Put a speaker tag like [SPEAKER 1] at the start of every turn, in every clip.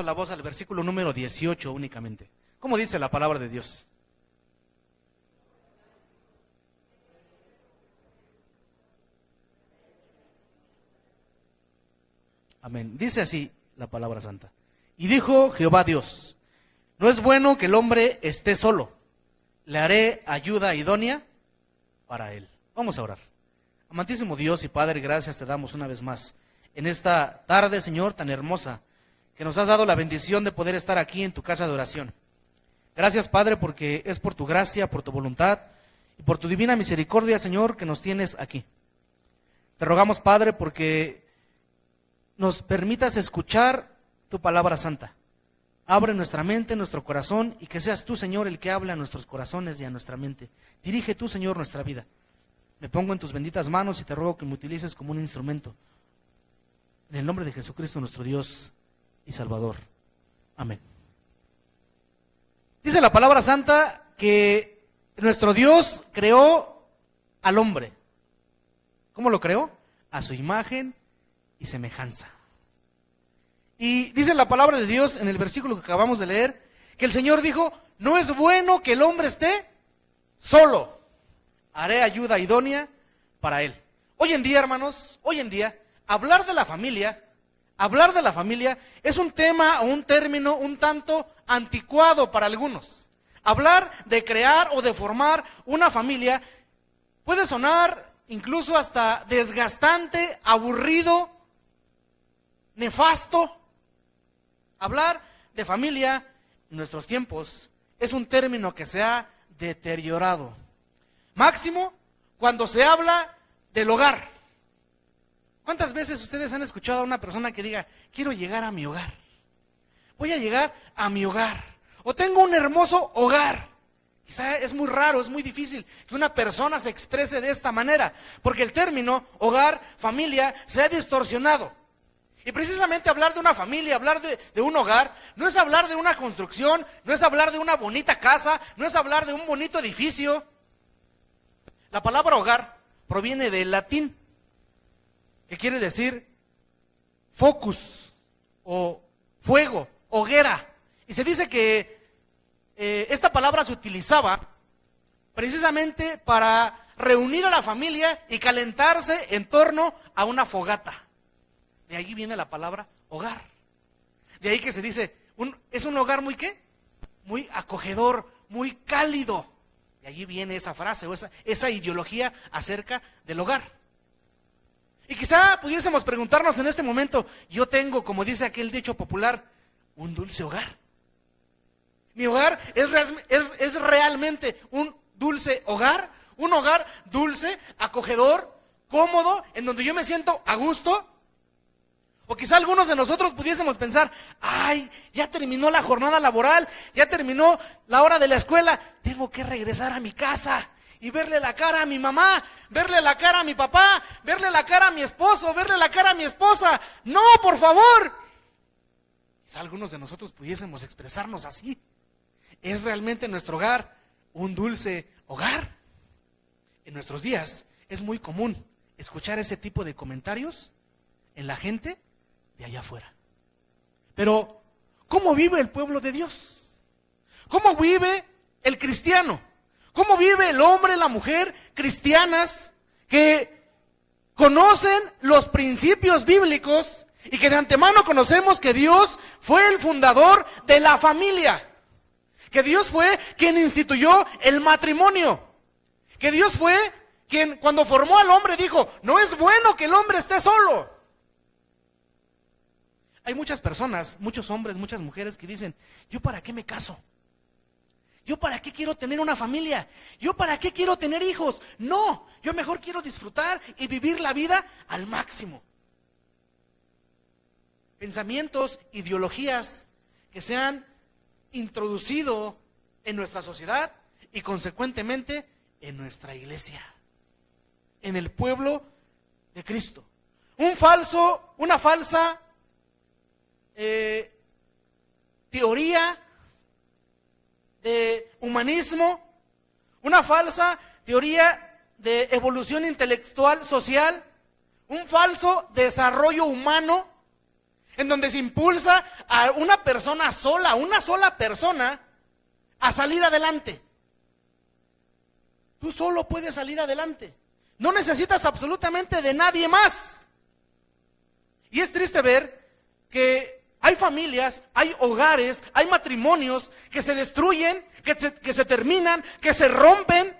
[SPEAKER 1] la voz al versículo número 18 únicamente. ¿Cómo dice la palabra de Dios? Amén. Dice así la palabra santa. Y dijo Jehová Dios: no es bueno que el hombre esté solo. Le haré ayuda idónea para él. Vamos a orar. Amantísimo Dios y Padre, gracias te damos una vez más en esta tarde, Señor, tan hermosa, que nos has dado la bendición de poder estar aquí en tu casa de oración. Gracias, Padre, porque es por tu gracia, por tu voluntad y por tu divina misericordia, Señor, que nos tienes aquí. Te rogamos, Padre, porque nos permitas escuchar tu palabra santa. Abre nuestra mente, nuestro corazón, y que seas tú, Señor, el que habla a nuestros corazones y a nuestra mente. Dirige tú, Señor, nuestra vida. Me pongo en tus benditas manos y te ruego que me utilices como un instrumento. En el nombre de Jesucristo, nuestro Dios y Salvador. Amén. Dice la palabra santa que nuestro Dios creó al hombre. ¿Cómo lo creó? A su imagen y semejanza. Y dice la palabra de Dios en el versículo que acabamos de leer, que el Señor dijo: no es bueno que el hombre esté solo. Haré ayuda idónea para él. Hoy en día, hermanos, hablar de la familia es un tema o un término un tanto anticuado para algunos. Hablar de crear o de formar una familia puede sonar incluso hasta desgastante, aburrido, nefasto. Hablar de familia en nuestros tiempos es un término que se ha deteriorado. Máximo cuando se habla del hogar. ¿Cuántas veces ustedes han escuchado a una persona que diga: quiero llegar a mi hogar? Voy a llegar a mi hogar. O tengo un hermoso hogar. Quizá es muy raro, es muy difícil que una persona se exprese de esta manera, porque el término hogar, familia, se ha distorsionado. Y precisamente hablar de una familia, hablar de un hogar, no es hablar de una construcción, no es hablar de una bonita casa, no es hablar de un bonito edificio. La palabra hogar proviene del latín, que quiere decir focus o fuego, hoguera. Y se dice que esta palabra se utilizaba precisamente para reunir a la familia y calentarse en torno a una fogata. De ahí viene la palabra hogar. De ahí que se dice, es un hogar muy ¿qué? Muy acogedor, muy cálido. De allí viene esa frase o esa ideología acerca del hogar. Y quizá pudiésemos preguntarnos en este momento: yo tengo, como dice aquel dicho popular, un dulce hogar. Mi hogar es realmente un dulce hogar, un hogar dulce, acogedor, cómodo, en donde yo me siento a gusto. O quizá algunos de nosotros pudiésemos pensar: ay, ya terminó la jornada laboral, ya terminó la hora de la escuela, tengo que regresar a mi casa y verle la cara a mi mamá, verle la cara a mi papá, verle la cara a mi esposo, verle la cara a mi esposa. No, por favor. Quizá algunos de nosotros pudiésemos expresarnos así. ¿Es realmente nuestro hogar un dulce hogar? En nuestros días es muy común escuchar ese tipo de comentarios en la gente de allá afuera. Pero, ¿cómo vive el pueblo de Dios? ¿Cómo vive el cristiano? ¿Cómo vive el hombre, la mujer cristianas que conocen los principios bíblicos y que de antemano conocemos que Dios fue el fundador de la familia? Que Dios fue quien instituyó el matrimonio. Que Dios fue quien, cuando formó al hombre, dijo: no es bueno que el hombre esté solo. Hay muchas personas, muchos hombres, muchas mujeres que dicen: ¿yo para qué me caso? ¿Yo para qué quiero tener una familia? ¿Yo para qué quiero tener hijos? No, yo mejor quiero disfrutar y vivir la vida al máximo. Pensamientos, ideologías que se han introducido en nuestra sociedad y consecuentemente en nuestra iglesia, en el pueblo de Cristo. Una falsa teoría de humanismo, una falsa teoría de evolución intelectual, social, un falso desarrollo humano, en donde se impulsa a una persona sola, una sola persona, a salir adelante. Tú solo puedes salir adelante. No necesitas absolutamente de nadie más. Y es triste ver que hay familias, hay hogares, hay matrimonios que se destruyen, que se terminan, que se rompen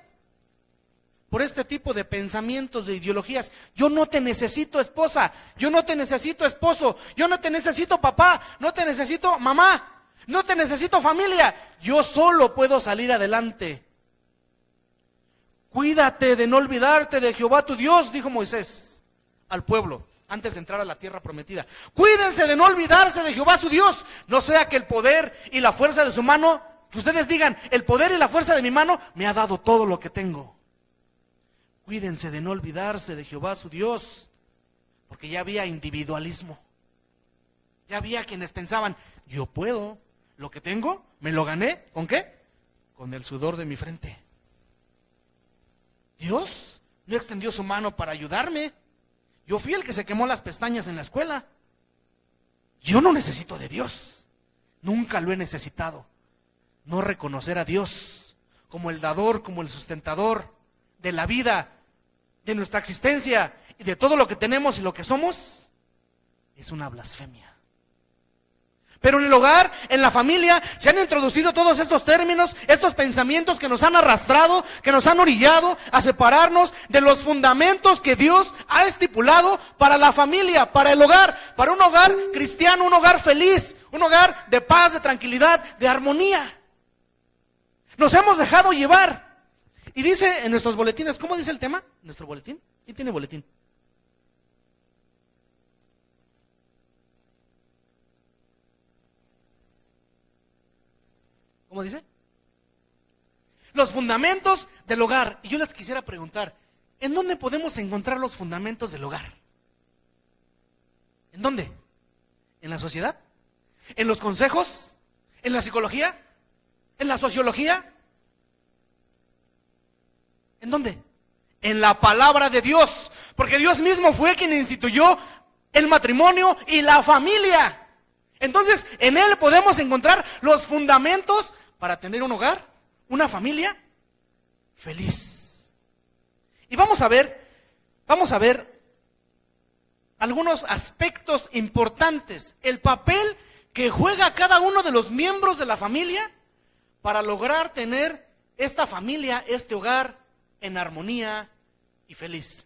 [SPEAKER 1] por este tipo de pensamientos, de ideologías. Yo no te necesito esposa, yo no te necesito esposo, yo no te necesito papá, no te necesito mamá, no te necesito familia, yo solo puedo salir adelante. Cuídate de no olvidarte de Jehová tu Dios, dijo Moisés al pueblo antes de entrar a la tierra prometida. Cuídense de no olvidarse de Jehová su Dios, no sea que el poder y la fuerza de su mano, que ustedes digan, el poder y la fuerza de mi mano me ha dado todo lo que tengo. Cuídense de no olvidarse de Jehová su Dios, porque ya había individualismo. Ya había quienes pensaban, yo puedo, lo que tengo, me lo gané, ¿con qué? Con el sudor de mi frente. Dios no extendió su mano para ayudarme. Yo fui el que se quemó las pestañas en la escuela. Yo no necesito de Dios. Nunca lo he necesitado. No reconocer a Dios como el dador, como el sustentador de la vida, de nuestra existencia y de todo lo que tenemos y lo que somos, es una blasfemia. Pero en el hogar, en la familia, se han introducido todos estos términos, estos pensamientos que nos han arrastrado, que nos han orillado a separarnos de los fundamentos que Dios ha estipulado para la familia, para el hogar, para un hogar cristiano, un hogar feliz, un hogar de paz, de tranquilidad, de armonía. Nos hemos dejado llevar. Y dice en nuestros boletines, ¿cómo dice el tema? ¿Nuestro boletín? ¿Quién tiene boletín? ¿Cómo dice? Los fundamentos del hogar. Y yo les quisiera preguntar, ¿en dónde podemos encontrar los fundamentos del hogar? ¿En dónde? ¿En la sociedad? ¿En los consejos? ¿En la psicología? ¿En la sociología? ¿En dónde? En la palabra de Dios. Porque Dios mismo fue quien instituyó el matrimonio y la familia. Entonces, en Él podemos encontrar los fundamentos para tener un hogar, una familia feliz. Y vamos a ver algunos aspectos importantes, el papel que juega cada uno de los miembros de la familia para lograr tener esta familia, este hogar en armonía y feliz.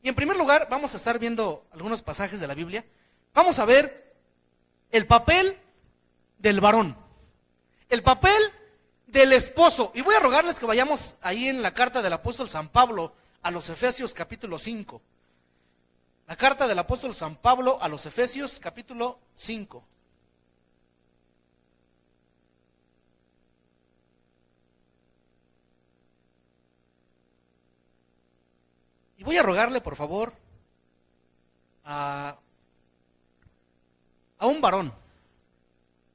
[SPEAKER 1] Y en primer lugar, vamos a estar viendo algunos pasajes de la Biblia. Vamos a ver el papel del varón, el papel del esposo. Y voy a rogarles que vayamos ahí en la carta del apóstol San Pablo a los Efesios capítulo 5. La carta del apóstol San Pablo a los Efesios capítulo 5. Y voy a rogarle, por favor, a un varón,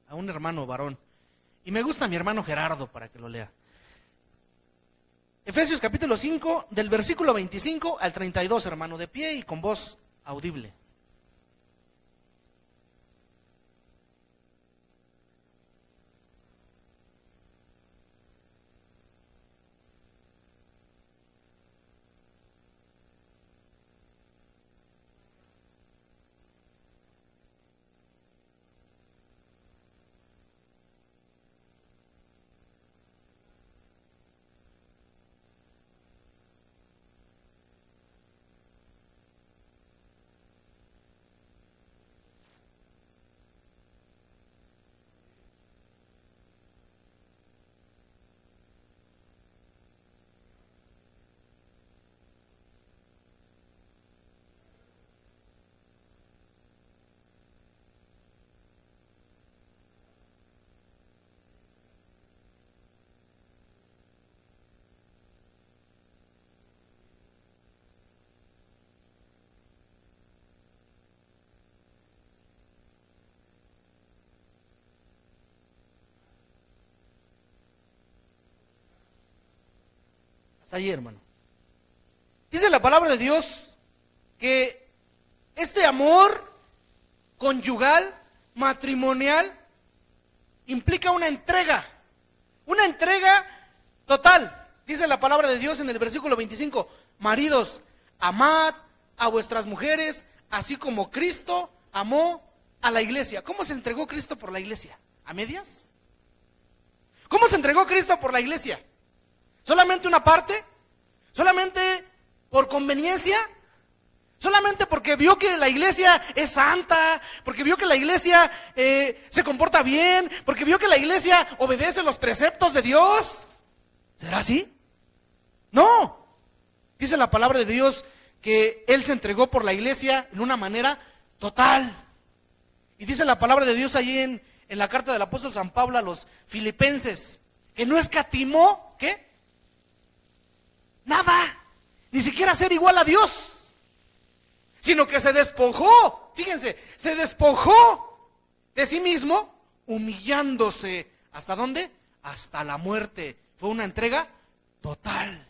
[SPEAKER 1] a un hermano varón. Y me gusta mi hermano Gerardo para que lo lea. Efesios capítulo 5, del versículo 25 al 32, hermano, de pie y con voz audible. Hasta allí, hermano. Dice la palabra de Dios que este amor conyugal, matrimonial, implica una entrega total. Dice la palabra de Dios en el versículo 25, maridos, amad a vuestras mujeres, así como Cristo amó a la iglesia. ¿Cómo se entregó Cristo por la iglesia? ¿A medias? ¿Cómo se entregó Cristo por la iglesia? ¿Solamente una parte? ¿Solamente por conveniencia? ¿Solamente porque vio que la iglesia es santa? ¿Porque vio que la iglesia se comporta bien? ¿Porque vio que la iglesia obedece los preceptos de Dios? ¿Será así? No. Dice la palabra de Dios que Él se entregó por la iglesia en una manera total. Y dice la palabra de Dios allí en la carta del apóstol San Pablo a los filipenses, que no escatimó, ¿qué? Nada, ni siquiera ser igual a Dios, sino que se despojó, fíjense, se despojó de sí mismo, humillándose, ¿hasta dónde? Hasta la muerte. Fue una entrega total.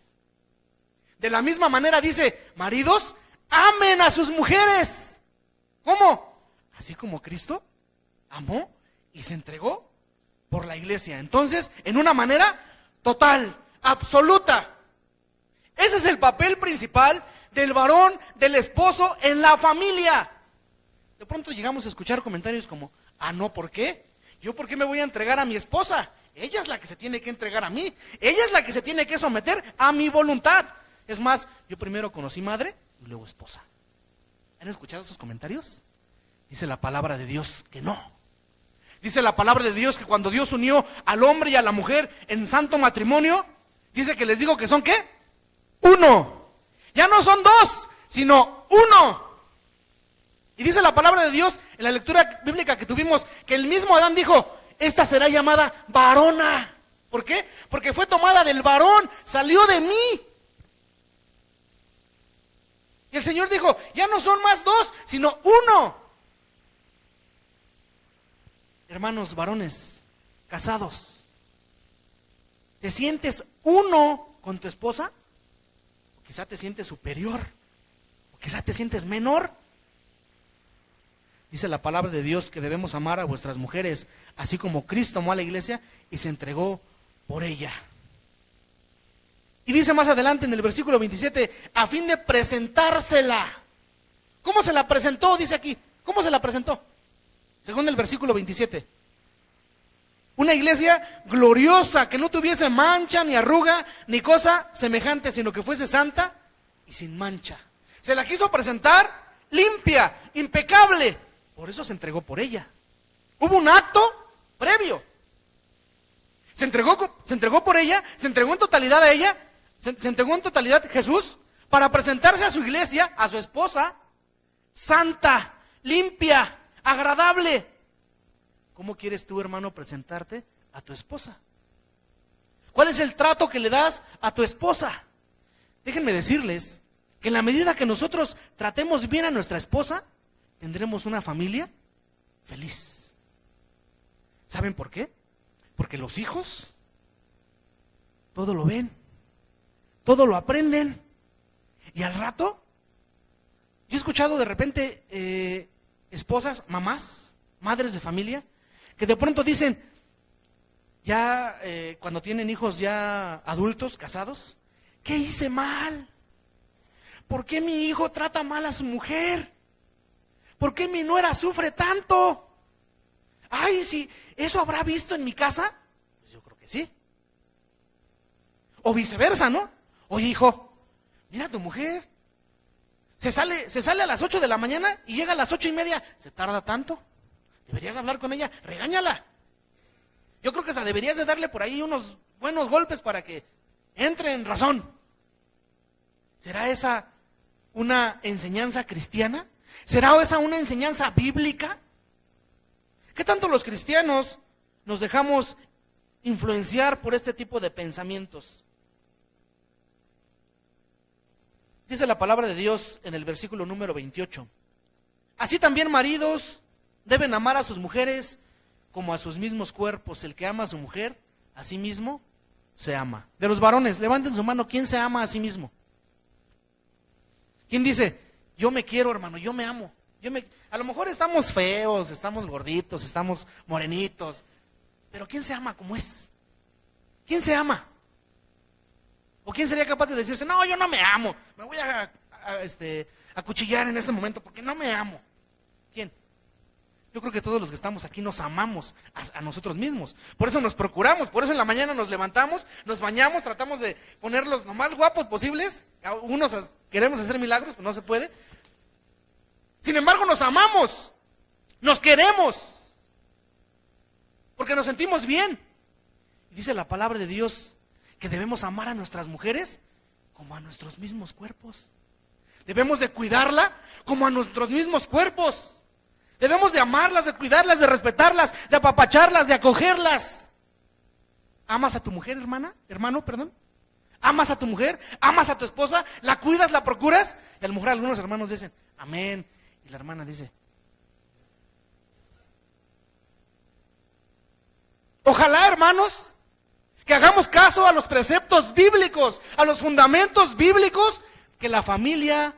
[SPEAKER 1] De la misma manera dice, maridos, amen a sus mujeres. ¿Cómo? Así como Cristo amó y se entregó por la iglesia. Entonces, en una manera total, absoluta. Ese es el papel principal del varón, del esposo en la familia. De pronto llegamos a escuchar comentarios como, no, ¿por qué? ¿Yo por qué me voy a entregar a mi esposa? Ella es la que se tiene que entregar a mí. Ella es la que se tiene que someter a mi voluntad. Es más, yo primero conocí madre y luego esposa. ¿Han escuchado esos comentarios? Dice la palabra de Dios que no. Dice la palabra de Dios que cuando Dios unió al hombre y a la mujer en santo matrimonio, dice que les digo que son ¿qué? Uno. Ya no son dos, sino uno. Y dice la palabra de Dios en la lectura bíblica que tuvimos que el mismo Adán dijo, esta será llamada varona. ¿Por qué? Porque fue tomada del varón, salió de mí. Y el Señor dijo, ya no son más dos, sino uno. Hermanos varones, casados, ¿te sientes uno con tu esposa? ¿O quizá te sientes superior? ¿O quizá te sientes menor? Dice la palabra de Dios que debemos amar a vuestras mujeres, así como Cristo amó a la iglesia y se entregó por ella. Y dice más adelante en el versículo 27, a fin de presentársela. ¿Cómo se la presentó? Dice aquí, ¿cómo se la presentó? Según el versículo 27. Una iglesia gloriosa, que no tuviese mancha, ni arruga, ni cosa semejante, sino que fuese santa y sin mancha. Se la quiso presentar limpia, impecable. Por eso se entregó por ella. Hubo un acto previo. Se entregó por ella, se entregó en totalidad a ella, se entregó en totalidad Jesús para presentarse a su iglesia, a su esposa, santa, limpia, agradable. ¿Cómo quieres tú, hermano, presentarte a tu esposa? ¿Cuál es el trato que le das a tu esposa? Déjenme decirles que en la medida que nosotros tratemos bien a nuestra esposa, tendremos una familia feliz. ¿Saben por qué? Porque los hijos todo lo ven, todo lo aprenden. Y al rato, yo he escuchado de repente esposas, mamás, madres de familia, que de pronto dicen, ya cuando tienen hijos ya adultos, casados, ¿qué hice mal? ¿Por qué mi hijo trata mal a su mujer? ¿Por qué mi nuera sufre tanto? Ay, si eso habrá visto en mi casa, pues yo creo que sí. O viceversa, ¿no? Oye, hijo, mira a tu mujer. Se sale a las 8 de la mañana y llega a las 8:30. ¿Se tarda tanto? Deberías hablar con ella, regáñala. Yo creo que hasta deberías de darle por ahí unos buenos golpes para que entre en razón. ¿Será esa una enseñanza cristiana? ¿Será esa una enseñanza bíblica? ¿Qué tanto los cristianos nos dejamos influenciar por este tipo de pensamientos? Dice la palabra de Dios en el versículo número 28. Así también maridos deben amar a sus mujeres como a sus mismos cuerpos. El que ama a su mujer, a sí mismo se ama. De los varones, levanten su mano, ¿quién se ama a sí mismo? ¿Quién dice, yo me quiero, hermano, yo me amo? A lo mejor estamos feos, estamos gorditos, estamos morenitos, pero ¿quién se ama como es? ¿Quién se ama? ¿O quién sería capaz de decirse, no, yo no me amo, me voy a acuchillar en este momento porque no me amo? ¿Quién? Yo creo que todos los que estamos aquí nos amamos a nosotros mismos. Por eso nos procuramos, por eso en la mañana nos levantamos, nos bañamos, tratamos de ponerlos lo más guapos posibles. Algunos queremos hacer milagros, pero no se puede. Sin embargo, nos amamos, nos queremos, porque nos sentimos bien. Y dice la palabra de Dios que debemos amar a nuestras mujeres como a nuestros mismos cuerpos. Debemos de cuidarla como a nuestros mismos cuerpos. Debemos de amarlas, de cuidarlas, de respetarlas, de apapacharlas, de acogerlas. ¿Amas a tu mujer, hermano? ¿Amas a tu mujer? ¿Amas a tu esposa? ¿La cuidas, la procuras? Y a lo mejor algunos hermanos dicen, amén. Y la hermana dice, ojalá, hermanos, que hagamos caso a los preceptos bíblicos, a los fundamentos bíblicos que la familia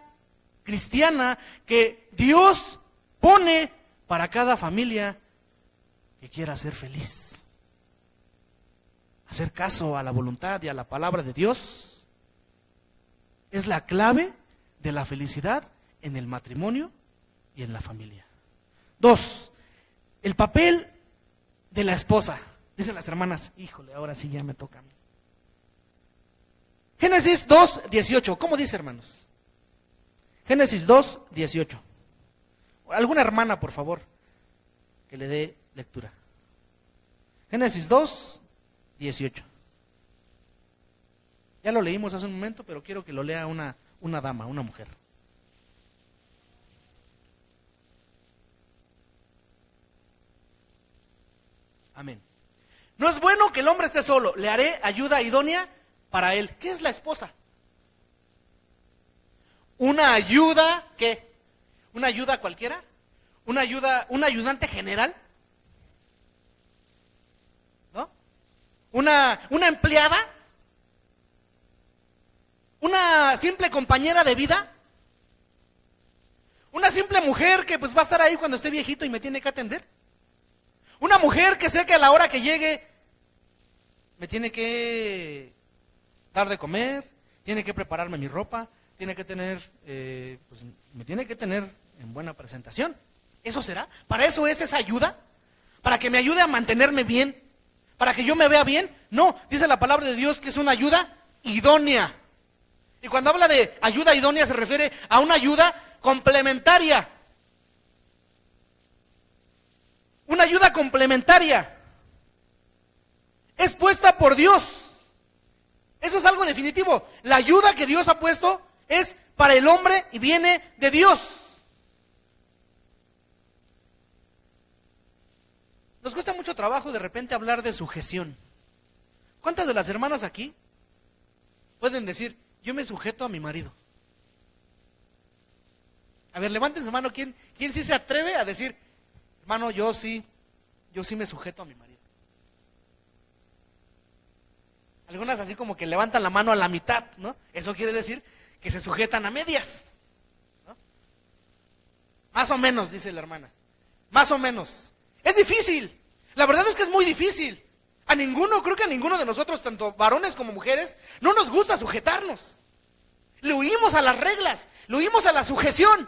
[SPEAKER 1] cristiana, que Dios pone para cada familia que quiera ser feliz. Hacer caso a la voluntad y a la palabra de Dios es la clave de la felicidad en el matrimonio y en la familia. 2, el papel de la esposa. Dicen las hermanas, híjole, ahora sí ya me toca a mí. Génesis 2:18, ¿cómo dice, hermanos? Génesis 2:18. Alguna hermana, por favor, que le dé lectura. Génesis 2:18. Ya lo leímos hace un momento, pero quiero que lo lea una dama, una mujer. Amén. No es bueno que el hombre esté solo, le haré ayuda idónea para él. ¿Qué es la esposa? Una ayuda, ¿qué? ¿Una ayuda cualquiera? ¿Una ayuda, un ayudante general? ¿No? ¿Una empleada? ¿Una simple compañera de vida? ¿Una simple mujer que pues va a estar ahí cuando esté viejito y me tiene que atender? ¿Una mujer que sé que a la hora que llegue me tiene que dar de comer, tiene que prepararme mi ropa, tiene que tener, pues me tiene que tener en buena presentación? ¿Eso será? ¿Para eso es esa ayuda? ¿Para que me ayude a mantenerme bien? ¿Para que yo me vea bien? No, dice la palabra de Dios que es una ayuda idónea. Y cuando habla de ayuda idónea se refiere a una ayuda complementaria. Una ayuda complementaria. Es puesta por Dios. Eso es algo definitivo. La ayuda que Dios ha puesto es para el hombre y viene de Dios. Nos cuesta mucho trabajo de repente hablar de sujeción. ¿Cuántas de las hermanas aquí pueden decir, yo me sujeto a mi marido? A ver, levanten su mano, ¿quién sí se atreve a decir, hermano, yo sí me sujeto a mi marido? Algunas así como que levantan la mano a la mitad, ¿no? Eso quiere decir que se sujetan a medias, ¿no? Más o menos, dice la hermana. Más o menos. Es difícil. La verdad es que es muy difícil. Creo que a ninguno de nosotros, tanto varones como mujeres, no nos gusta sujetarnos. Le huimos a las reglas, le huimos a la sujeción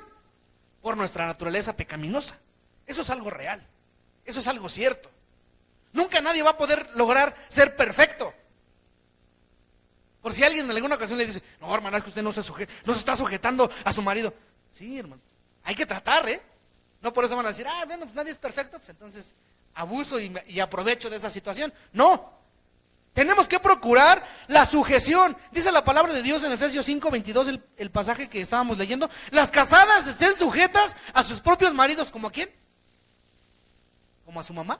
[SPEAKER 1] por nuestra naturaleza pecaminosa. Eso es algo real. Eso es algo cierto. Nunca nadie va a poder lograr ser perfecto. Por si alguien en alguna ocasión le dice, no, hermana, es que usted no se está sujetando a su marido. Sí, hermano, hay que tratar, ¿eh? No por eso van a decir, bueno, pues nadie es perfecto, pues entonces abuso y aprovecho de esa situación. No, tenemos que procurar la sujeción. Dice la palabra de Dios en Efesios 5:22, el pasaje que estábamos leyendo. Las casadas estén sujetas a sus propios maridos, ¿como a quién? ¿Como a su mamá?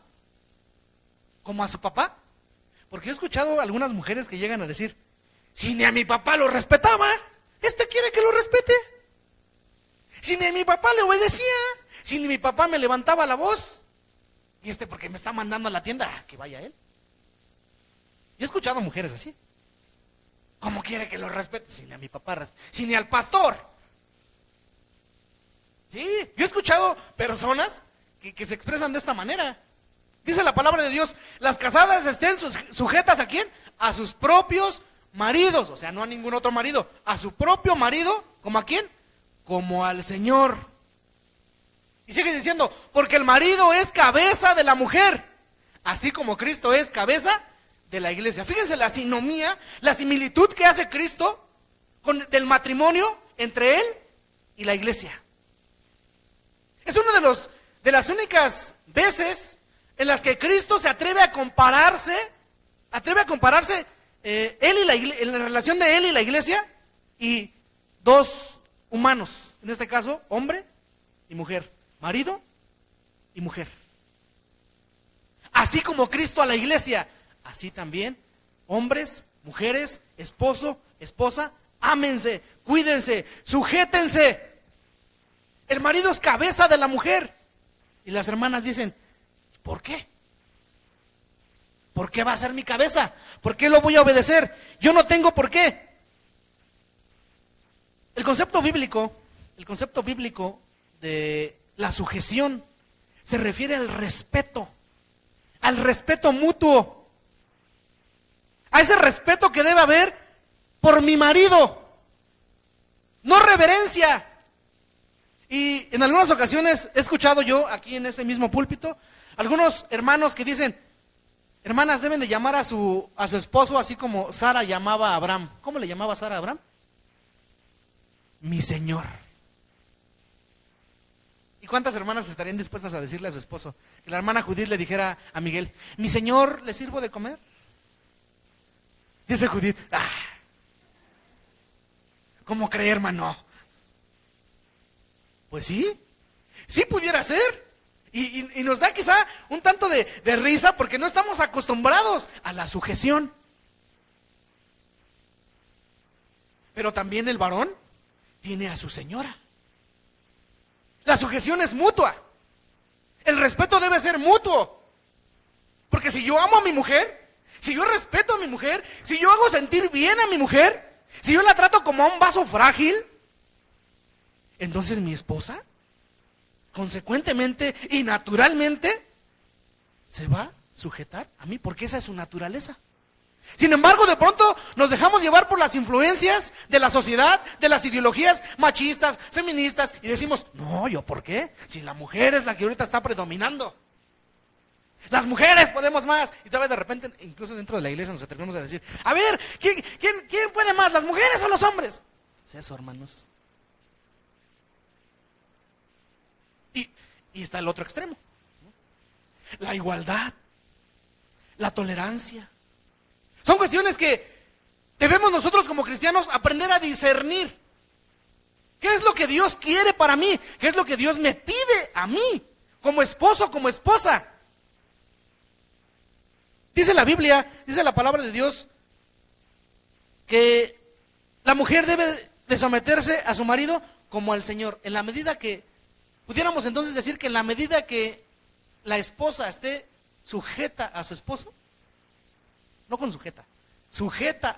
[SPEAKER 1] ¿Como a su papá? Porque he escuchado a algunas mujeres que llegan a decir, si ni a mi papá lo respetaba, este quiere que lo respete. Si ni a mi papá le obedecía, si ni mi papá me levantaba la voz, y porque me está mandando a la tienda, que vaya él. Yo he escuchado a mujeres así. ¿Cómo quiere que lo respete? Si ni a mi papá, si ni al pastor. Sí, yo he escuchado personas que se expresan de esta manera. Dice la palabra de Dios, las casadas estén sujetas ¿a quién? A sus propios maridos, o sea, no a ningún otro marido, a su propio marido, ¿como a quién? Como al Señor. Y sigue diciendo, porque el marido es cabeza de la mujer, así como Cristo es cabeza de la iglesia. Fíjense la sinomía, la similitud que hace Cristo del matrimonio entre él y la iglesia. Es una de las únicas veces en las que Cristo se atreve a compararse él y en la relación de él y la iglesia y dos humanos, en este caso, hombre y mujer, marido y mujer. Así como Cristo a la iglesia, así también hombres, mujeres, esposo, esposa, ámense, cuídense, sujétense. El marido es cabeza de la mujer. Y las hermanas dicen, ¿por qué? ¿Por qué va a ser mi cabeza? ¿Por qué lo voy a obedecer? Yo no tengo por qué. El concepto bíblico de la sujeción se refiere al respeto mutuo, a ese respeto que debe haber por mi marido, no reverencia. Y en algunas ocasiones he escuchado yo aquí en este mismo púlpito algunos hermanos que dicen, hermanas deben de llamar a su esposo así como Sara llamaba a Abraham. ¿Cómo le llamaba Sara a Abraham? Mi Señor. ¿Y cuántas hermanas estarían dispuestas a decirle a su esposo? Que la hermana Judith le dijera a Miguel, mi Señor, ¿le sirvo de comer? Dice Judith, ¿cómo cree, hermano? Pues sí pudiera ser. Y nos da quizá un tanto de risa porque no estamos acostumbrados a la sujeción. Pero también el varón tiene a su señora. La sujeción es mutua. El respeto debe ser mutuo. Porque si yo amo a mi mujer, si yo respeto a mi mujer, si yo hago sentir bien a mi mujer, si yo la trato como a un vaso frágil, entonces mi esposa, consecuentemente y naturalmente, se va a sujetar a mí, porque esa es su naturaleza. Sin embargo, de pronto nos dejamos llevar por las influencias de la sociedad, de las ideologías machistas, feministas, y decimos, no, ¿yo por qué? Si la mujer es la que ahorita está predominando. Las mujeres podemos más. Y todavía de repente, incluso dentro de la iglesia nos atrevemos a decir, a ver, ¿quién puede más, las mujeres o los hombres? Es eso, hermanos. Y está el otro extremo, ¿no? La igualdad, la tolerancia. Son cuestiones que debemos nosotros como cristianos aprender a discernir. ¿Qué es lo que Dios quiere para mí? ¿Qué es lo que Dios me pide a mí? Como esposo, como esposa. Dice la Biblia, dice la palabra de Dios, que la mujer debe de someterse a su marido como al Señor. En la medida que, pudiéramos entonces decir que en la medida que la esposa esté sujeta a su esposo, no con sujeta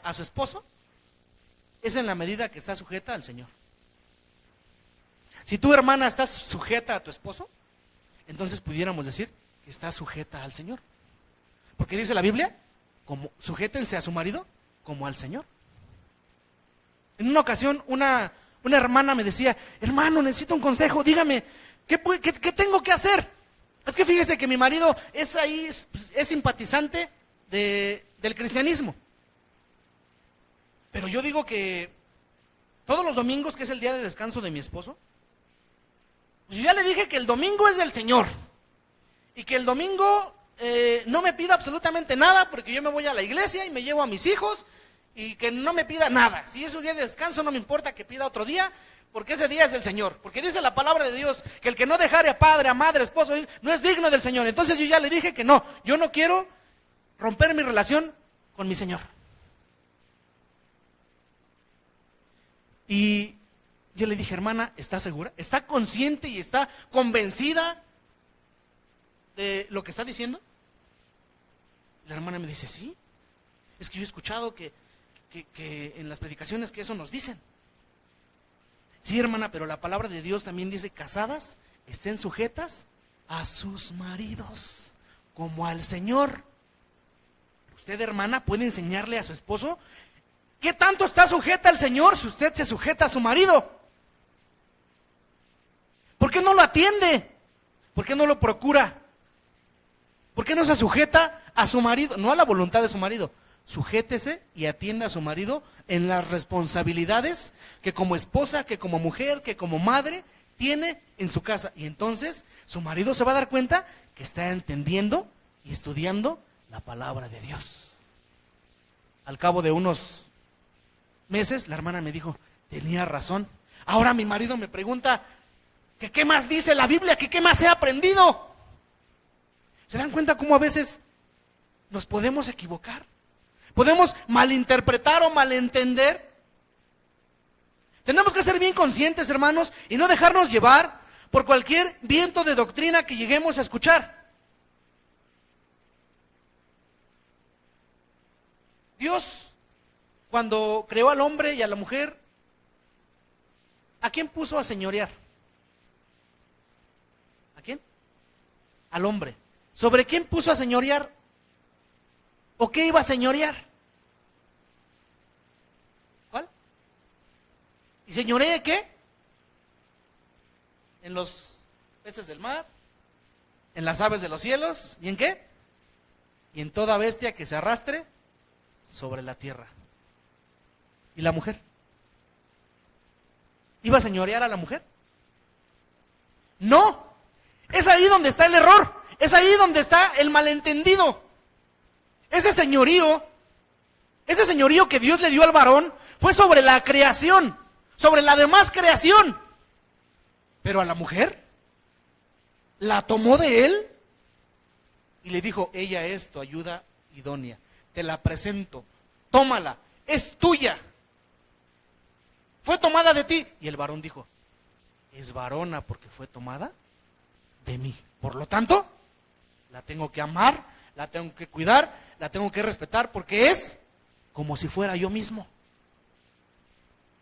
[SPEAKER 1] a su esposo, es en la medida que está sujeta al Señor. Si tu hermana estás sujeta a tu esposo, entonces pudiéramos decir que está sujeta al Señor. Porque dice la Biblia, como sujétense a su marido como al Señor. En una ocasión una hermana me decía, hermano, necesito un consejo, dígame, ¿qué tengo que hacer? Es que fíjese que mi marido es simpatizante del cristianismo. Pero yo digo que todos los domingos, que es el día de descanso de mi esposo, pues yo ya le dije que el domingo es del Señor. Y que el domingo no me pida absolutamente nada, porque yo me voy a la iglesia y me llevo a mis hijos, y que no me pida nada. Si es un día de descanso, no me importa que pida otro día, porque ese día es del Señor. Porque dice la palabra de Dios que el que no dejare a padre, a madre, esposo, no es digno del Señor. Entonces yo ya le dije que no, yo no quiero romper mi relación con mi Señor. Y yo le dije, hermana, ¿está segura? ¿Está consciente y está convencida de lo que está diciendo? La hermana me dice, sí, es que yo he escuchado que en las predicaciones que eso nos dicen. Sí, hermana, pero la palabra de Dios también dice, casadas, estén sujetas a sus maridos, como al Señor. Usted, hermana, puede enseñarle a su esposo qué tanto está sujeta al Señor si usted se sujeta a su marido. ¿Por qué no lo atiende? ¿Por qué no lo procura? ¿Por qué no se sujeta a su marido? No a la voluntad de su marido. Sujétese y atienda a su marido en las responsabilidades que como esposa, que como mujer, que como madre tiene en su casa. Y entonces su marido se va a dar cuenta que está entendiendo y estudiando la palabra de Dios. Al cabo de unos meses, la hermana me dijo, tenía razón. Ahora mi marido me pregunta, ¿que qué más dice la Biblia? ¿Que qué más he aprendido? ¿Se dan cuenta cómo a veces nos podemos equivocar? Podemos malinterpretar o malentender. Tenemos que ser bien conscientes, hermanos, y no dejarnos llevar por cualquier viento de doctrina que lleguemos a escuchar. Dios, cuando creó al hombre y a la mujer, ¿a quién puso a señorear? ¿A quién? Al hombre. ¿Sobre quién puso a señorear? ¿O qué iba a señorear? ¿Cuál? ¿Y señoree qué? En los peces del mar, en las aves de los cielos, ¿y en qué? Y en toda bestia que se arrastre sobre la tierra. ¿Y la mujer? ¿Iba a señorear a la mujer? No, es ahí donde está el error, es ahí donde está el malentendido. Ese señorío que Dios le dio al varón fue sobre la creación, sobre la demás creación. Pero a la mujer la tomó de él y le dijo, ella es tu ayuda idónea, te la presento, tómala, es tuya. Fue tomada de ti. Y el varón dijo, es varona porque fue tomada de mí. Por lo tanto, la tengo que amar, la tengo que cuidar, la tengo que respetar porque es como si fuera yo mismo.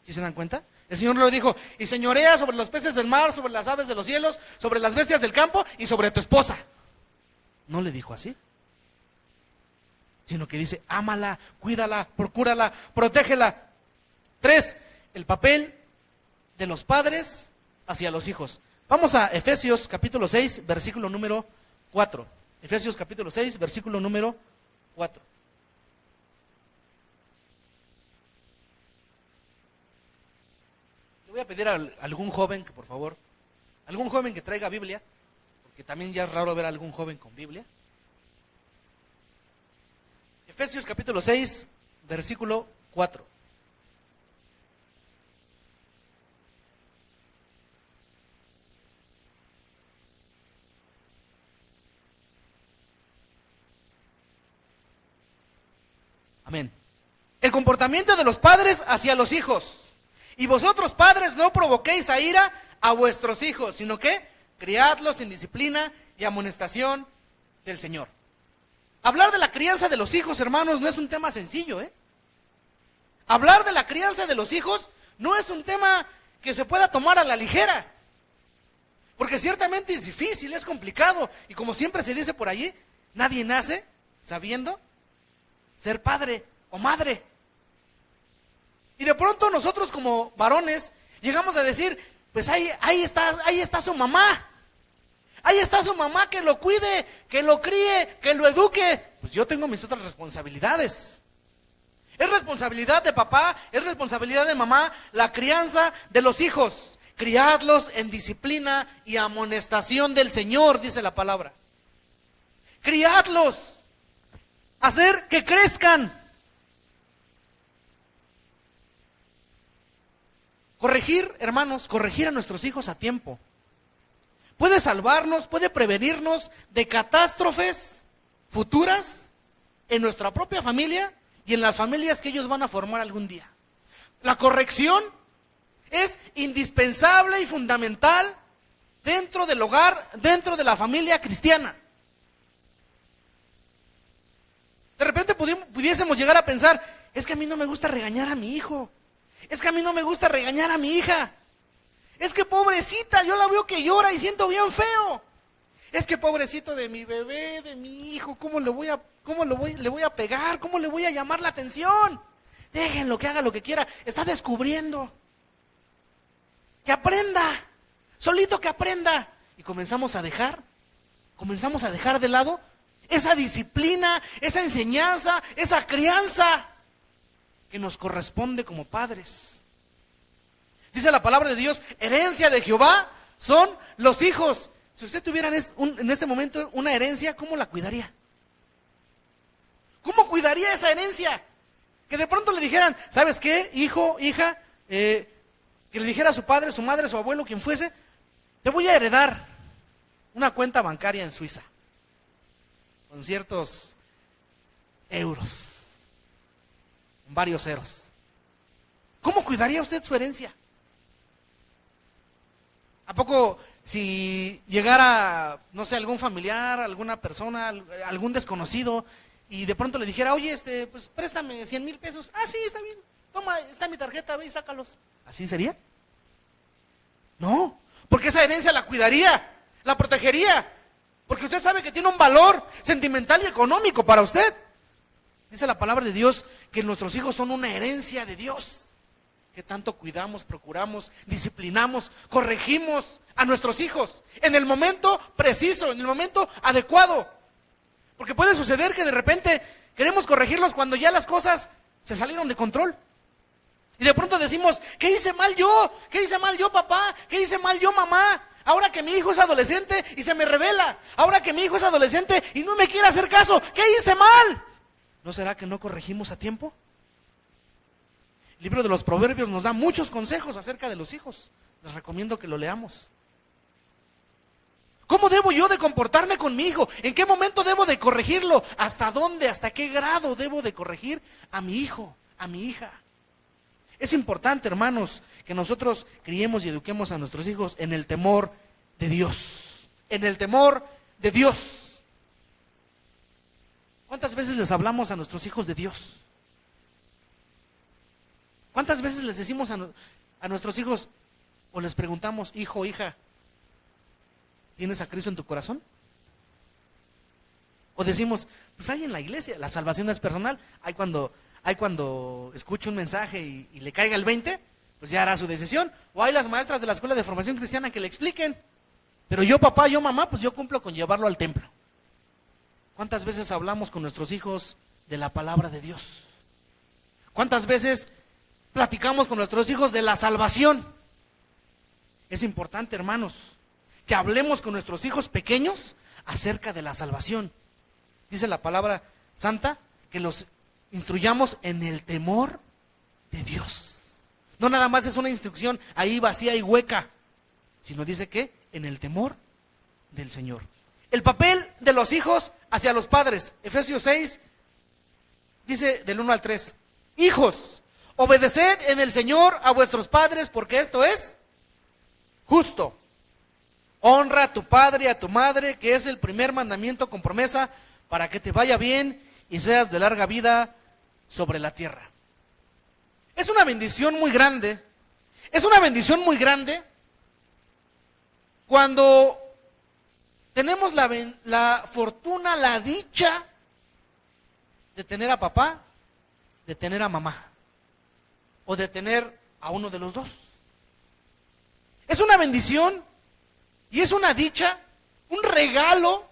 [SPEAKER 1] ¿Sí se dan cuenta? El Señor lo dijo, y señorea sobre los peces del mar, sobre las aves de los cielos, sobre las bestias del campo y sobre tu esposa. No le dijo así, sino que dice, ámala, cuídala, procúrala, protégela. 3, el papel de los padres hacia los hijos. Vamos a Efesios capítulo 6, versículo número 4. Efesios capítulo 6, versículo número 4. Le voy a pedir a algún joven que por favor, algún joven que traiga Biblia, porque también ya es raro ver a algún joven con Biblia. Efesios capítulo 6, versículo 4. Amén. El comportamiento de los padres hacia los hijos. Y vosotros, padres, no provoquéis a ira a vuestros hijos, sino que criadlos en disciplina y amonestación del Señor. Hablar de la crianza de los hijos, hermanos, no es un tema sencillo, ¿eh? Hablar de la crianza de los hijos no es un tema que se pueda tomar a la ligera. Porque ciertamente es difícil, es complicado. Y como siempre se dice por allí, nadie nace sabiendo ser padre o madre. Y de pronto nosotros como varones llegamos a decir, pues ahí está su mamá. Ahí está su mamá que lo cuide, que lo críe, que lo eduque. Pues yo tengo mis otras responsabilidades. Es responsabilidad de papá, es responsabilidad de mamá la crianza de los hijos. Criadlos en disciplina y amonestación del Señor, dice la palabra. Criadlos. Hacer que crezcan. Corregir, hermanos, corregir a nuestros hijos a tiempo. Puede salvarnos, puede prevenirnos de catástrofes futuras en nuestra propia familia y en las familias que ellos van a formar algún día. La corrección es indispensable y fundamental dentro del hogar, dentro de la familia cristiana. De repente pudiésemos llegar a pensar, es que a mí no me gusta regañar a mi hijo, es que a mí no me gusta regañar a mi hija. Es que pobrecita, yo la veo que llora y siento bien feo. Es que pobrecito de mi bebé, de mi hijo, le voy a pegar? ¿Cómo le voy a llamar la atención? Déjenlo que haga lo que quiera. Está descubriendo. Que aprenda. Solito que aprenda. Y comenzamos a dejar de lado esa disciplina, esa enseñanza, esa crianza que nos corresponde como padres. Dice la palabra de Dios, herencia de Jehová son los hijos. Si usted tuviera en este momento una herencia, ¿cómo la cuidaría? ¿Cómo cuidaría esa herencia? Que de pronto le dijeran, ¿sabes qué, hijo, hija? Que le dijera a su padre, su madre, su abuelo, quien fuese, te voy a heredar una cuenta bancaria en Suiza, con ciertos euros, con varios ceros. ¿Cómo cuidaría usted su herencia? ¿A poco si llegara, no sé, algún familiar, alguna persona, algún desconocido, y de pronto le dijera, oye, pues préstame 100,000 pesos? Ah, sí, está bien, toma, está mi tarjeta, ve y sácalos. ¿Así sería? No, porque esa herencia la cuidaría, la protegería, porque usted sabe que tiene un valor sentimental y económico para usted. Dice la palabra de Dios que nuestros hijos son una herencia de Dios, que tanto cuidamos, procuramos, disciplinamos, corregimos a nuestros hijos en el momento preciso, en el momento adecuado. Porque puede suceder que de repente queremos corregirlos cuando ya las cosas se salieron de control. Y de pronto decimos, ¿qué hice mal yo? ¿Qué hice mal yo, papá? ¿Qué hice mal yo, mamá? Ahora que mi hijo es adolescente y se me revela. Ahora que mi hijo es adolescente y no me quiere hacer caso. ¿Qué hice mal? ¿No será que no corregimos a tiempo? El libro de los Proverbios nos da muchos consejos acerca de los hijos. Les recomiendo que lo leamos. ¿Cómo debo yo de comportarme con mi hijo? ¿En qué momento debo de corregirlo? ¿Hasta dónde? ¿Hasta qué grado debo de corregir a mi hijo, a mi hija? Es importante, hermanos, que nosotros criemos y eduquemos a nuestros hijos en el temor de Dios. En el temor de Dios. ¿Cuántas veces les hablamos a nuestros hijos de Dios? ¿Cuántas veces les decimos a nuestros hijos o les preguntamos, hijo, hija, ¿tienes a Cristo en tu corazón? O decimos, pues hay en la iglesia, la salvación es personal. Hay cuando escucha un mensaje y le caiga el 20, pues ya hará su decisión. O hay las maestras de la escuela de formación cristiana que le expliquen. Pero yo papá, yo mamá, pues yo cumplo con llevarlo al templo. ¿Cuántas veces hablamos con nuestros hijos de la palabra de Dios? ¿Cuántas veces platicamos con nuestros hijos de la salvación? Es importante, hermanos, que hablemos con nuestros hijos pequeños acerca de la salvación. Dice la palabra santa que los instruyamos en el temor de Dios. No nada más es una instrucción ahí vacía y hueca, sino dice que en el temor del Señor. El papel de los hijos hacia los padres. Efesios 6 dice del 1 al 3. Hijos, obedeced en el Señor a vuestros padres, porque esto es justo. Honra a tu padre y a tu madre, que es el primer mandamiento con promesa, para que te vaya bien y seas de larga vida sobre la tierra. Es una bendición muy grande. Es una bendición muy grande cuando tenemos la fortuna, la dicha de tener a papá, de tener a mamá, o de tener a uno de los dos. Es una bendición y es una dicha, un regalo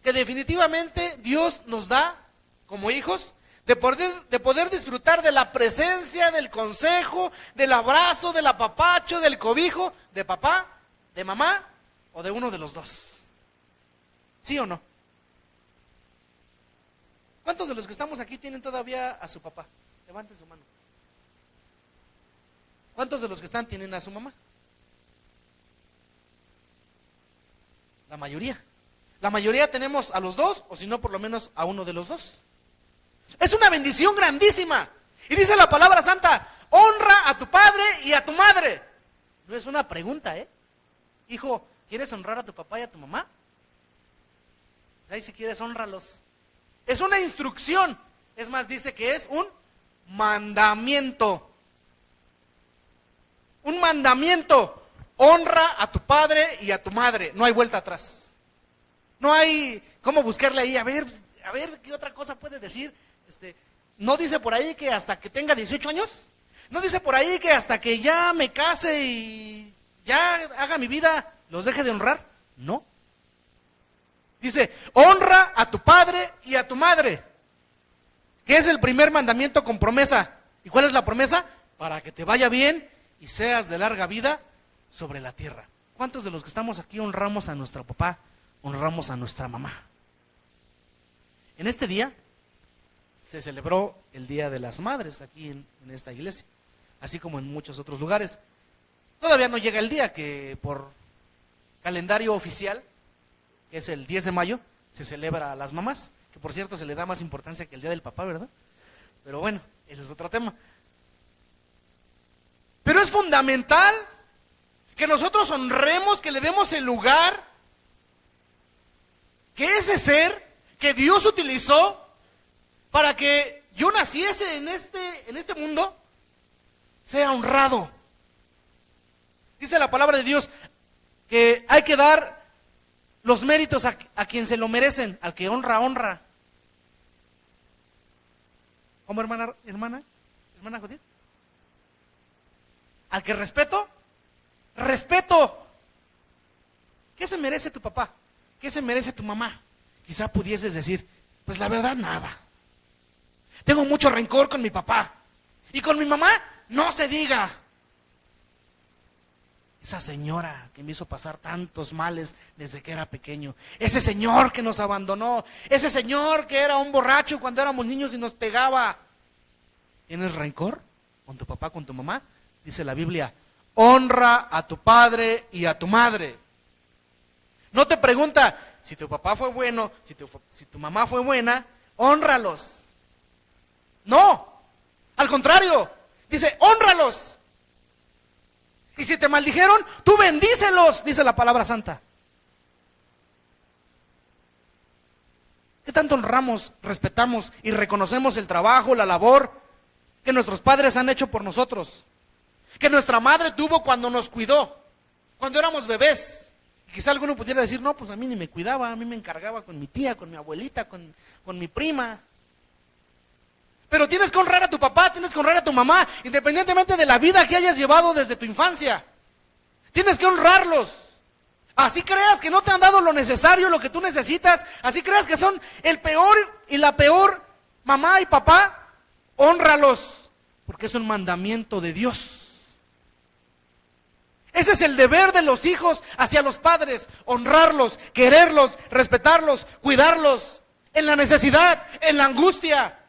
[SPEAKER 1] que definitivamente Dios nos da como hijos, de poder disfrutar de la presencia, del consejo, del abrazo, del apapacho, del cobijo, de papá, de mamá o de uno de los dos. ¿Sí o no? ¿Cuántos de los que estamos aquí tienen todavía a su papá? Levanten su mano. ¿Cuántos de los que están tienen a su mamá? La mayoría. La mayoría tenemos a los dos, o si no, por lo menos a uno de los dos. Es una bendición grandísima. Y dice la palabra santa, honra a tu padre y a tu madre. No es una pregunta, Hijo, ¿quieres honrar a tu papá y a tu mamá? Pues ahí si quieres, hónralos. Es una instrucción. Es más, dice que es un mandamiento. Un mandamiento. honra a tu padre y a tu madre. No hay vuelta atrás. No hay cómo buscarle ahí, a ver qué otra cosa puede decir. No dice por ahí que hasta que tenga 18 años. No dice por ahí que hasta que ya me case y ya haga mi vida, los deje de honrar. No. Dice, honra a tu padre y a tu madre, que es el primer mandamiento con promesa. ¿Y cuál es la promesa? Para que te vaya bien y seas de larga vida sobre la tierra. ¿Cuántos de los que estamos aquí honramos a nuestro papá, honramos a nuestra mamá? En este día se celebró el Día de las Madres aquí en esta iglesia, así como en muchos otros lugares. Todavía no llega el día que por calendario oficial, que es el 10 de mayo, se celebra a las mamás, que por cierto se le da más importancia que el Día del Papá, ¿verdad? Pero bueno, ese es otro tema. Pero es fundamental que nosotros honremos, que le demos el lugar que ese ser que Dios utilizó para que yo naciese en este mundo sea honrado. Dice la palabra de Dios que hay que dar los méritos a quien se lo merecen, al que honra, honra. ¿Cómo, hermana Judith? Al que respeto, respeto. ¿Qué se merece tu papá? ¿Qué se merece tu mamá? Quizá pudieses decir, pues la verdad nada. Tengo mucho rencor con mi papá. Y con mi mamá, no se diga. Esa señora que me hizo pasar tantos males desde que era pequeño. Ese señor que nos abandonó. Ese señor que era un borracho cuando éramos niños y nos pegaba. ¿Tienes rencor con tu papá, con tu mamá? Dice la Biblia, honra a tu padre y a tu madre. No te pregunta si tu papá fue bueno, si tu mamá fue buena, hónralos. No, al contrario, dice, hónralos. Y si te maldijeron, tú bendícelos, dice la palabra santa. ¿Qué tanto honramos, respetamos y reconocemos el trabajo, la labor que nuestros padres han hecho por nosotros? Que nuestra madre tuvo cuando nos cuidó, cuando éramos bebés. Y quizá alguno pudiera decir, no, pues a mí ni me cuidaba, a mí me encargaba con mi tía, con mi abuelita, con mi prima. Pero tienes que honrar a tu papá, tienes que honrar a tu mamá, independientemente de la vida que hayas llevado desde tu infancia. Tienes que honrarlos. Así creas que no te han dado lo necesario, lo que tú necesitas, así creas que son el peor y la peor mamá y papá, hónralos, porque es un mandamiento de Dios. Ese es el deber de los hijos hacia los padres, honrarlos, quererlos, respetarlos, cuidarlos, en la necesidad, en la angustia.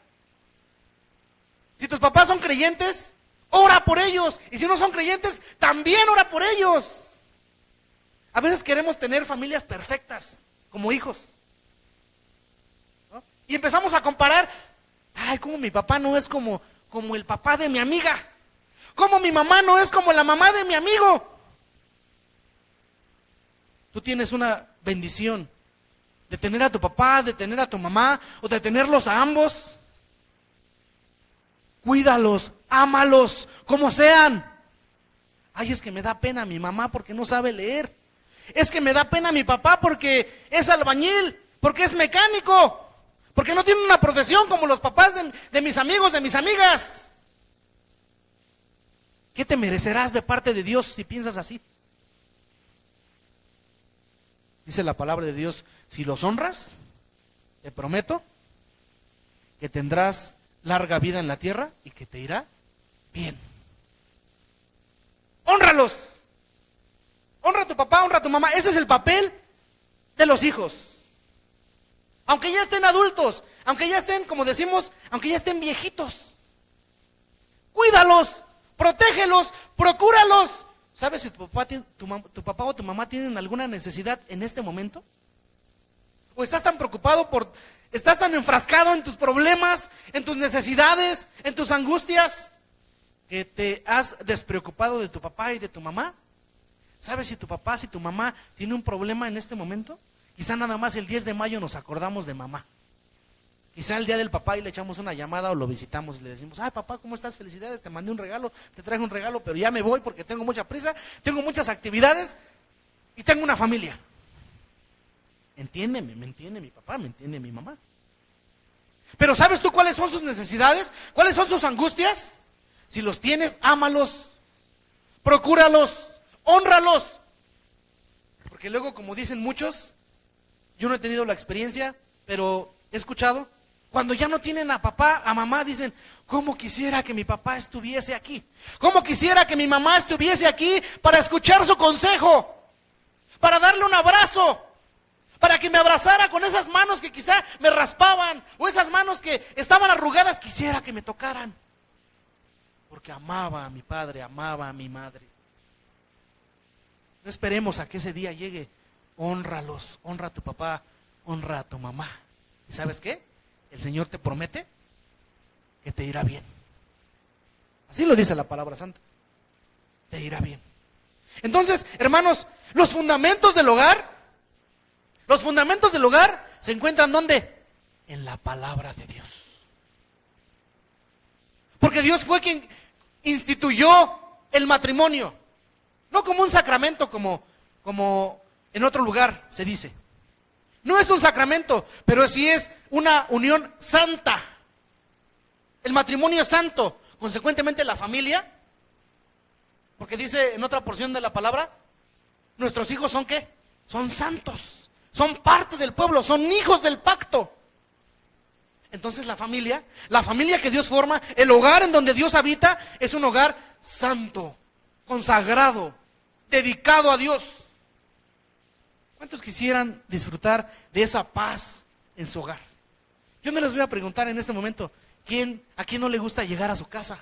[SPEAKER 1] Si tus papás son creyentes, ora por ellos. Y si no son creyentes, también ora por ellos. A veces queremos tener familias perfectas, como hijos, ¿no? Y empezamos a comparar, ay, como mi papá no es como el papá de mi amiga. Como mi mamá no es como la mamá de mi amigo. Tú tienes una bendición de tener a tu papá, de tener a tu mamá, o de tenerlos a ambos. Cuídalos, ámalos, como sean. Ay, es que me da pena mi mamá porque no sabe leer. Es que me da pena mi papá porque es albañil, porque es mecánico, porque no tiene una profesión como los papás de mis amigos, de mis amigas. ¿Qué te merecerás de parte de Dios si piensas así? Dice la palabra de Dios, si los honras, te prometo que tendrás larga vida en la tierra y que te irá bien. Hónralos. Honra a tu papá, honra a tu mamá. Ese es el papel de los hijos. Aunque ya estén adultos, aunque ya estén, como decimos, aunque ya estén viejitos. Cuídalos, protégelos, procúralos. ¿Sabes si tu papá o tu mamá tienen alguna necesidad en este momento? ¿O estás tan preocupado estás tan enfrascado en tus problemas, en tus necesidades, en tus angustias, que te has despreocupado de tu papá y de tu mamá? ¿Sabes si tu papá, si tu mamá tiene un problema en este momento? Quizá nada más el 10 de mayo nos acordamos de mamá. Quizá el día del papá y le echamos una llamada o lo visitamos y le decimos, ay papá, ¿cómo estás? Felicidades, te mandé un regalo, te traje un regalo, pero ya me voy porque tengo mucha prisa, tengo muchas actividades y tengo una familia. Entiéndeme, me entiende mi papá, me entiende mi mamá. Pero ¿sabes tú cuáles son sus necesidades? ¿Cuáles son sus angustias? Si los tienes, ámalos, procúralos, hónralos. Porque luego, como dicen muchos, yo no he tenido la experiencia, pero he escuchado, cuando ya no tienen a papá, a mamá, dicen, ¿cómo quisiera que mi papá estuviese aquí? ¿Cómo quisiera que mi mamá estuviese aquí para escuchar su consejo? Para darle un abrazo, para que me abrazara con esas manos que quizá me raspaban, o esas manos que estaban arrugadas, quisiera que me tocaran. Porque amaba a mi padre, amaba a mi madre. No esperemos a que ese día llegue. Hónralos, honra a tu papá, honra a tu mamá. ¿Y sabes qué? El Señor te promete que te irá bien. Así lo dice la palabra santa. Te irá bien. Entonces, hermanos, los fundamentos del hogar se encuentran ¿dónde? En la palabra de Dios. Porque Dios fue quien instituyó el matrimonio. No como un sacramento como en otro lugar se dice. No es un sacramento, pero sí es una unión santa. El matrimonio es santo. Consecuentemente la familia, porque dice en otra porción de la palabra, nuestros hijos son ¿qué? Son santos. Son parte del pueblo, son hijos del pacto. Entonces la familia que Dios forma, el hogar en donde Dios habita, es un hogar santo, consagrado, dedicado a Dios. ¿Cuántos quisieran disfrutar de esa paz en su hogar? Yo no les voy a preguntar en este momento, ¿a quién no le gusta llegar a su casa?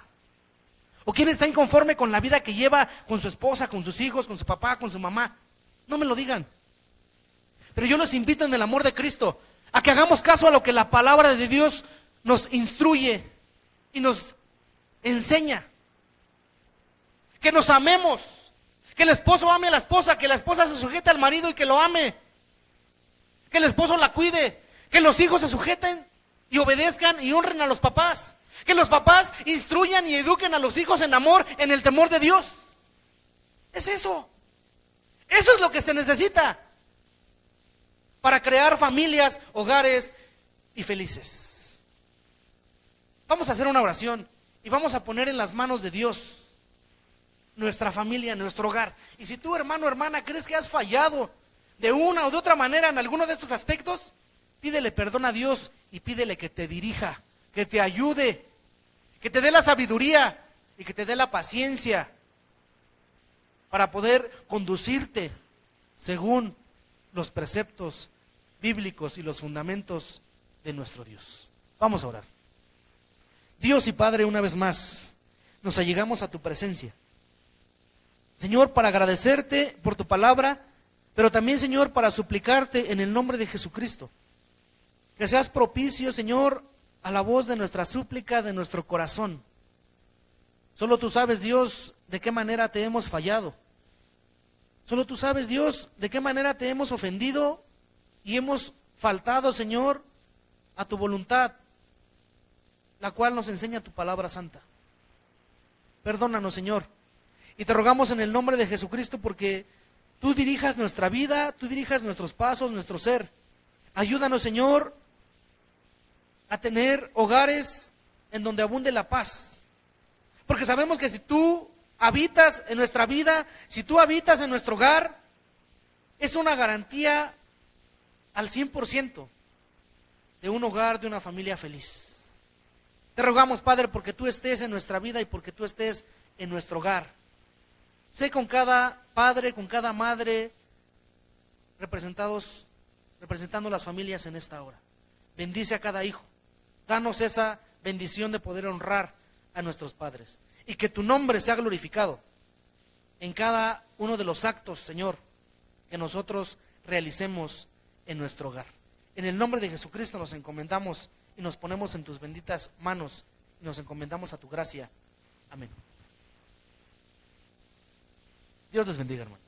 [SPEAKER 1] ¿O quién está inconforme con la vida que lleva con su esposa, con sus hijos, con su papá, con su mamá? No me lo digan. Pero yo los invito en el amor de Cristo a que hagamos caso a lo que la palabra de Dios nos instruye y nos enseña. Que nos amemos. Que el esposo ame a la esposa, que la esposa se sujete al marido y que lo ame. Que el esposo la cuide, que los hijos se sujeten y obedezcan y honren a los papás. Que los papás instruyan y eduquen a los hijos en amor, en el temor de Dios. Es eso. Eso es lo que se necesita para crear familias, hogares y felices. Vamos a hacer una oración y vamos a poner en las manos de Dios nuestra familia, nuestro hogar. Y si tú, hermano, hermana, crees que has fallado de una o de otra manera en alguno de estos aspectos, pídele perdón a Dios y pídele que te dirija, que te ayude, que te dé la sabiduría y que te dé la paciencia para poder conducirte según los preceptos bíblicos y los fundamentos de nuestro Dios. Vamos a orar. Dios y Padre, una vez más, nos allegamos a tu presencia. Señor, para agradecerte por tu palabra, pero también, Señor, para suplicarte en el nombre de Jesucristo, que seas propicio, Señor, a la voz de nuestra súplica, de nuestro corazón. Solo tú sabes, Dios, de qué manera te hemos fallado. Solo tú sabes, Dios, de qué manera te hemos ofendido y hemos faltado, Señor, a tu voluntad, la cual nos enseña tu palabra santa. Perdónanos, Señor. Y te rogamos en el nombre de Jesucristo porque tú dirijas nuestra vida, tú dirijas nuestros pasos, nuestro ser. Ayúdanos, Señor, a tener hogares en donde abunde la paz. Porque sabemos que si tú habitas en nuestra vida, si tú habitas en nuestro hogar, es una garantía al 100% de un hogar, de una familia feliz. Te rogamos, Padre, porque tú estés en nuestra vida y porque tú estés en nuestro hogar. Sé con cada padre, con cada madre, representando las familias en esta hora. Bendice a cada hijo. Danos esa bendición de poder honrar a nuestros padres. Y que tu nombre sea glorificado en cada uno de los actos, Señor, que nosotros realicemos en nuestro hogar. En el nombre de Jesucristo nos encomendamos y nos ponemos en tus benditas manos y nos encomendamos a tu gracia. Amén. Dios les bendiga, hermano.